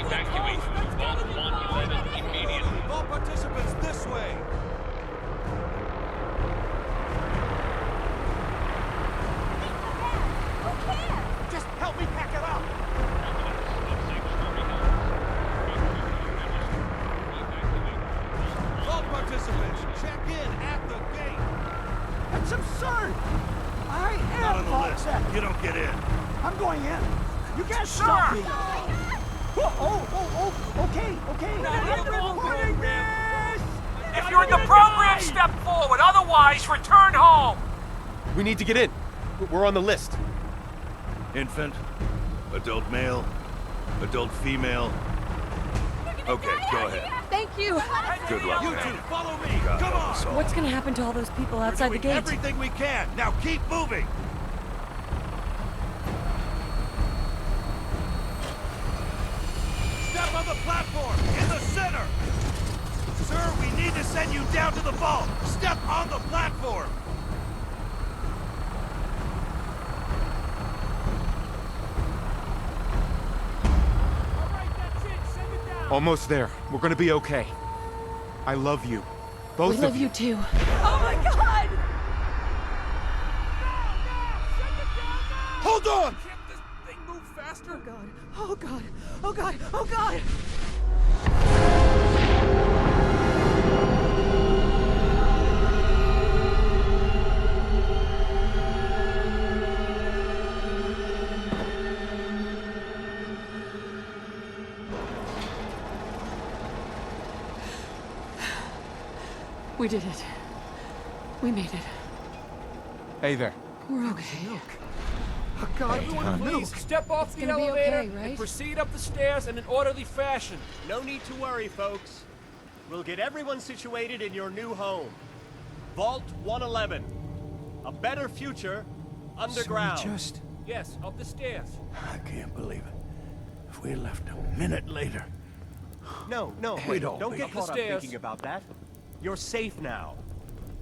Evacuate Vault 111 immediately. All participants this way. Just help me pack it up. All participants, check in at the gate. That's absurd! I am Not on the all list. set. You don't get in. I'm going in. You can't stop me. Okay. I'm reporting this! If you're in the program, step forward. Otherwise, return home. We need to get in. We're on the list. Infant, adult male, adult female. Okay, go ahead. Thank you. Good luck. You two, follow me. Come on. What's gonna happen to all those people outside the We're doing gate? everything we can. Now keep moving. Step on the platform in the center. Sir, we need to send you down to the vault. Step on the platform. Almost there. We're gonna be okay. I love you. Both We of love you too. Oh my God! Hold on. Can't this thing move faster? Oh God! Oh God! Oh God! We did it. We made it. Hey there. We're okay. God, everyone, please step off the gonna be elevator okay, right? and proceed up the stairs in an orderly fashion. No need to worry, folks. We'll get everyone situated in your new home. Vault 111. A better future underground. Yes, up the stairs. I can't believe it. If we had left a minute later. No, wait, We'd all don't be get up the caught up stairs. thinking about that. You're safe now.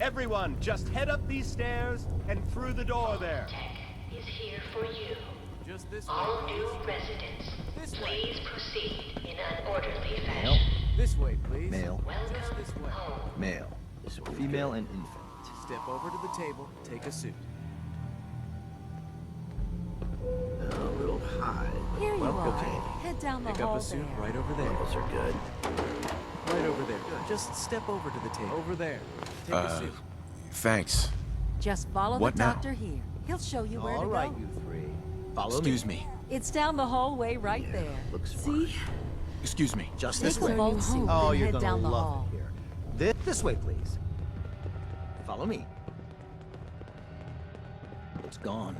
Everyone, just head up these stairs and through the door there. Tech is here for you. Just this All way. new residents, This way. please proceed in an orderly fashion. This way, please. Male, Welcome Just this way. home. male, female, and infant. Step over to the table, take a seat. A little high. Here you Well, are. okay. Head down the Pick hall up a suit there. right over there. Those are good. Right over there. Just step over to the table. Over there. Take a seat. Thanks. Just follow What the now? doctor here. He'll show you where All to right, go. you three. Follow Excuse me. me. It's down the hallway right there. Looks See? fine. Excuse me. Just Take this the way. vault suit Oh, and you're head gonna down the love hall. it here. This way, please. Follow me. It's gone.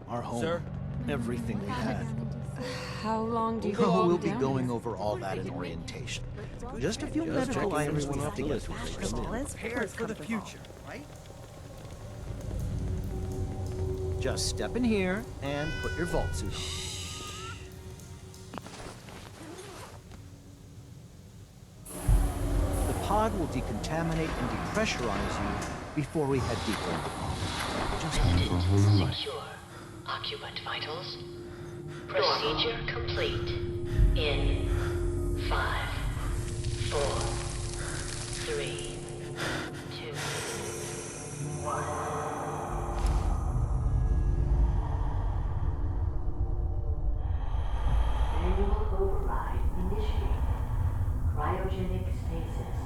Our home. Sir? Everything we had. How long do you Oh, we'll be be going over all that in orientation. Just a few medical items we have to get through. Prepared for the future, right? Just step in here and put your vault suit on. The pod will decontaminate and depressurize you before we head deeper into the vault. Just Secure. Occupant vitals. Procedure complete. In 5, 4, 3, 2, 1. Manual override initiated. Cryogenic stasis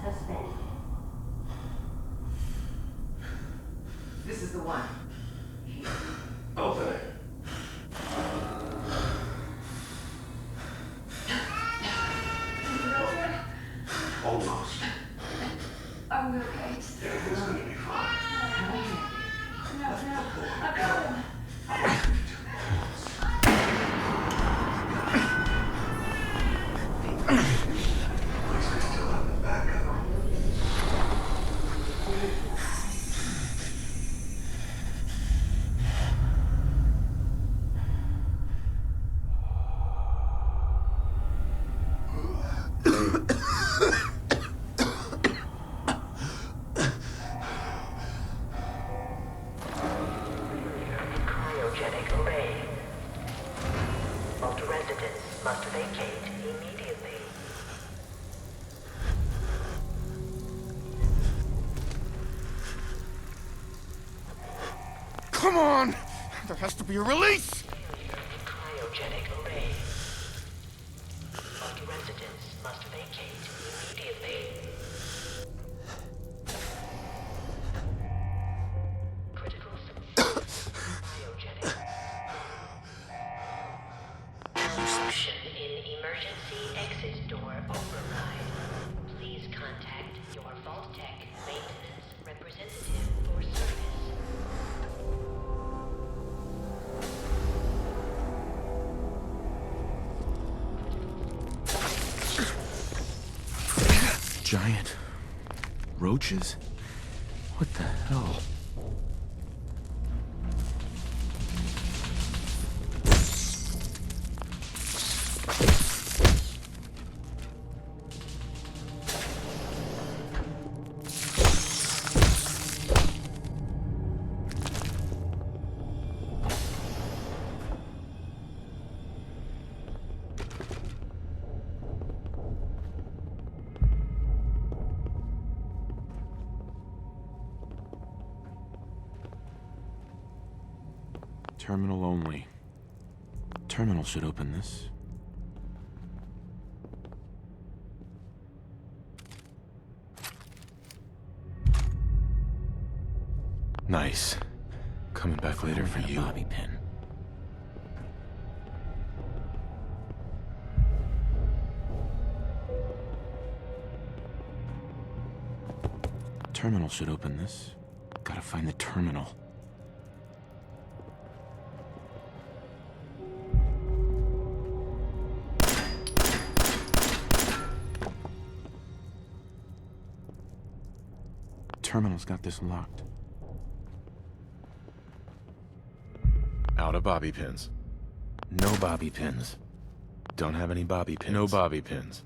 suspended. This is the one. Open it. Almost. Are we okay? Everything's gonna be fine. I'm going. At least I still have the backup. Cryogenic array. Vault residents must vacate immediately. Come on! There has to be a release! Cryogenic array. All residents must vacate immediately. Critical success. Cryogenic. Malfunction in emergency exit door override. Please contact your Vault Tech maintenance representative for service. Giant roaches? What the hell? Terminal only. Terminal should open this. Nice. Coming back later for you. Bobby pin. Terminal should open this. Gotta find the terminal. Terminal's got this locked. Out of bobby pins. No bobby pins. Don't have any bobby pins. No bobby pins.